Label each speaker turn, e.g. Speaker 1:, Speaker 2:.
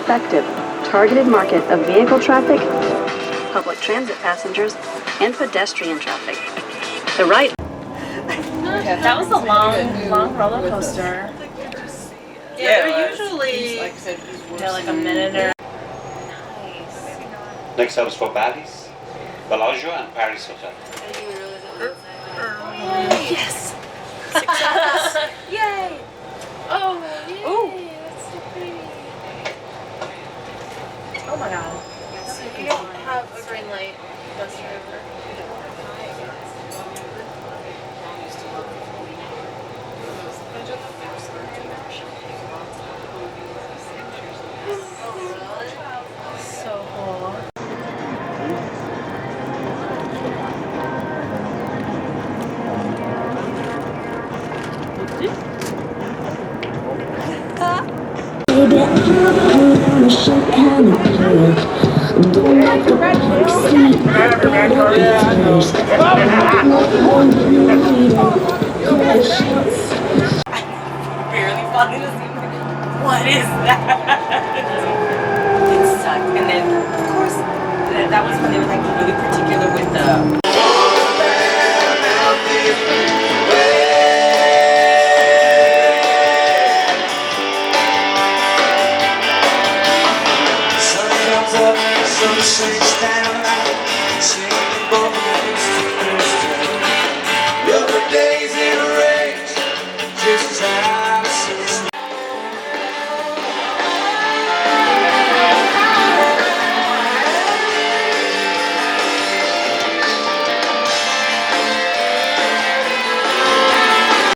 Speaker 1: effective, targeted market of vehicle traffic, public transit passengers, and pedestrian traffic. The right.
Speaker 2: That was a long roller coaster.
Speaker 3: Yeah, they're usually
Speaker 2: Like a minute or.
Speaker 4: Next up is for Bally's, Bellagio, and Paris Hotel.
Speaker 2: Yes.
Speaker 3: Yay!
Speaker 2: Oh, yay. Ooh. That's so pretty. Oh my god.
Speaker 3: You don't have a green light. That's forever.
Speaker 2: So cool.
Speaker 5: Baby, I'm a shit kind of girl. Don't like the public sleep, better pictures.
Speaker 3: Barely falling asleep. What is that? It sucked. And then, of course, that was when they were like really particular with the.
Speaker 6: Sun comes up, sun sinks down.